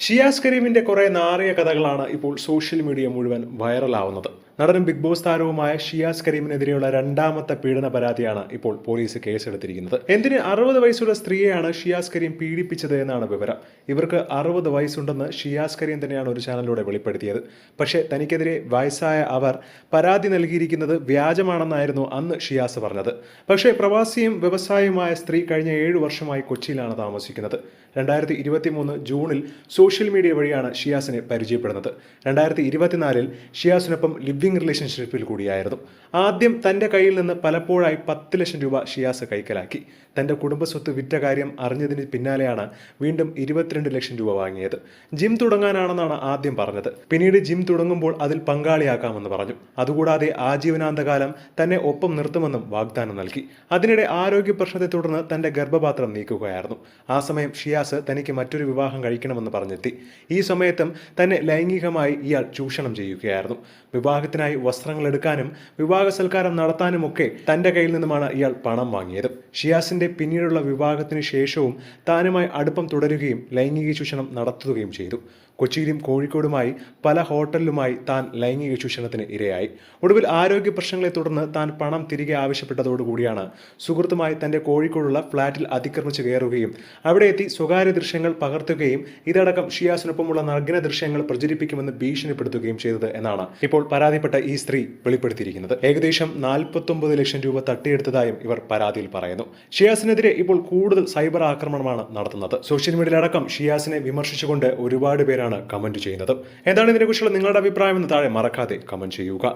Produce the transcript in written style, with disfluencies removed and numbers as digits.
ഷിയാസ് കരീമിന്റെ കുറെ നാറിയ കഥകളാണ് ഇപ്പോൾ സോഷ്യൽ മീഡിയ മുഴുവൻ വൈറലാവുന്നത്. നടനും ബിഗ് ബോസ് താരവുമായ ഷിയാസ് കരീമിനെതിരെയുള്ള രണ്ടാമത്തെ പീഡന പരാതിയാണ് ഇപ്പോൾ പോലീസ് കേസെടുത്തിരിക്കുന്നത്. എന്തിന് 60 വയസ്സുള്ള സ്ത്രീയെയാണ് ഷിയാസ് കരീം പീഡിപ്പിച്ചത് എന്നാണ് വിവരം. ഇവർക്ക് 60 വയസ്സുണ്ടെന്ന് ഷിയാസ് കരീം തന്നെയാണ് ഒരു ചാനലിലൂടെ വെളിപ്പെടുത്തിയത്. പക്ഷേ തനിക്കെതിരെ വയസ്സായ അവർ പരാതി നൽകിയിരിക്കുന്നത് വ്യാജമാണെന്നായിരുന്നു അന്ന് ഷിയാസ് പറഞ്ഞത്. പക്ഷേ പ്രവാസിയും വ്യവസായിയുമായ സ്ത്രീ കഴിഞ്ഞ 7 വർഷമായി കൊച്ചിയിലാണ് താമസിക്കുന്നത്. 2023 ജൂണിൽ സോഷ്യൽ മീഡിയ വഴിയാണ് ഷിയാസിനെ പരിചയപ്പെടുന്നത്. 2024 ഷിയാസിനൊപ്പം ലിവിംഗ് റിലേഷൻഷിപ്പിൽ കൂടിയായിരുന്നു. ആദ്യം തന്റെ കയ്യിൽ നിന്ന് പലപ്പോഴായി 10 ലക്ഷം രൂപ ഷിയാസ് കൈക്കലാക്കി. തന്റെ കുടുംബസ്വത്ത് വിറ്റ കാര്യം അറിഞ്ഞതിന് പിന്നാലെയാണ് വീണ്ടും 22 ലക്ഷം രൂപ വാങ്ങിയത്. ജിം തുടങ്ങാനാണെന്നാണ് ആദ്യം പറഞ്ഞത്. പിന്നീട് ജിം തുടങ്ങുമ്പോൾ അതിൽ പങ്കാളിയാക്കാമെന്ന് പറഞ്ഞു. അതുകൂടാതെ ആജീവനാന്തകാലം തന്നെ ഒപ്പം നിർത്തുമെന്നും വാഗ്ദാനം നൽകി. അതിനിടെ ആരോഗ്യ പ്രശ്നത്തെ തുടർന്ന് തന്റെ ഗർഭപാത്രം നീക്കുകയായിരുന്നു. ആ സമയം ഷിയാസ് തനിക്ക് മറ്റൊരു വിവാഹം കഴിക്കണമെന്ന് പറഞ്ഞെത്തി. ഈ സമയത്തും തന്നെ ലൈംഗികമായി ഇയാൾ ചൂഷണം ചെയ്യുകയായിരുന്നു. വിവാഹത്തിനായി വസ്ത്രങ്ങൾ എടുക്കാനും വിവാഹ സൽക്കാരം നടത്താനുമൊക്കെ തന്റെ കയ്യിൽ നിന്നുമാണ് ഇയാൾ പണം വാങ്ങിയത്. ഷിയാസിന്റെ പിന്നീടുള്ള വിവാഹത്തിന് ശേഷവും താനുമായി അടുപ്പം തുടരുകയും ലൈംഗിക ചൂഷണം നടത്തുകയും ചെയ്തു. കൊച്ചിയിലും കോഴിക്കോടുമായി പല ഹോട്ടലിലുമായി താൻ ലൈംഗിക ചൂഷണത്തിന് ഇരയായി. ഒടുവിൽ ആരോഗ്യ പ്രശ്നങ്ങളെ തുടർന്ന് താൻ പണം തിരികെ ആവശ്യപ്പെട്ടതോടുകൂടിയാണ് സുഹൃത്തുമായി തന്റെ കോഴിക്കോടുള്ള ഫ്ളാറ്റിൽ അതിക്രമിച്ച് കയറുകയും അവിടെ എത്തി സ്വകാര്യ ദൃശ്യങ്ങൾ പകർത്തുകയും ഇതടക്കം ഷിയാസിനൊപ്പമുള്ള നഗ്ന ദൃശ്യങ്ങൾ പ്രചരിപ്പിക്കുമെന്ന് ഭീഷണിപ്പെടുത്തുകയും ചെയ്തത് എന്നാണ് ഇപ്പോൾ പരാതിപ്പെട്ട ഈ സ്ത്രീ വെളിപ്പെടുത്തിയിരിക്കുന്നത്. ഏകദേശം 49 ലക്ഷം രൂപ തട്ടിയെടുത്തതായും ഇവർ പരാതിയിൽ പറയുന്നു. ഷിയാസിനെതിരെ ഇപ്പോൾ കൂടുതൽ സൈബർ ആക്രമണമാണ് നടത്തുന്നത്. സോഷ്യൽ മീഡിയയിലടക്കം ഷിയാസിനെ വിമർശിച്ചുകൊണ്ട് ഒരുപാട് പേരാണ് കമന്റ് ചെയ്യുന്നത്. എന്താണ് ഇതിനെക്കുറിച്ചുള്ള നിങ്ങളുടെ അഭിപ്രായം എന്ന് താഴെ മറക്കാതെ കമന്റ് ചെയ്യുക.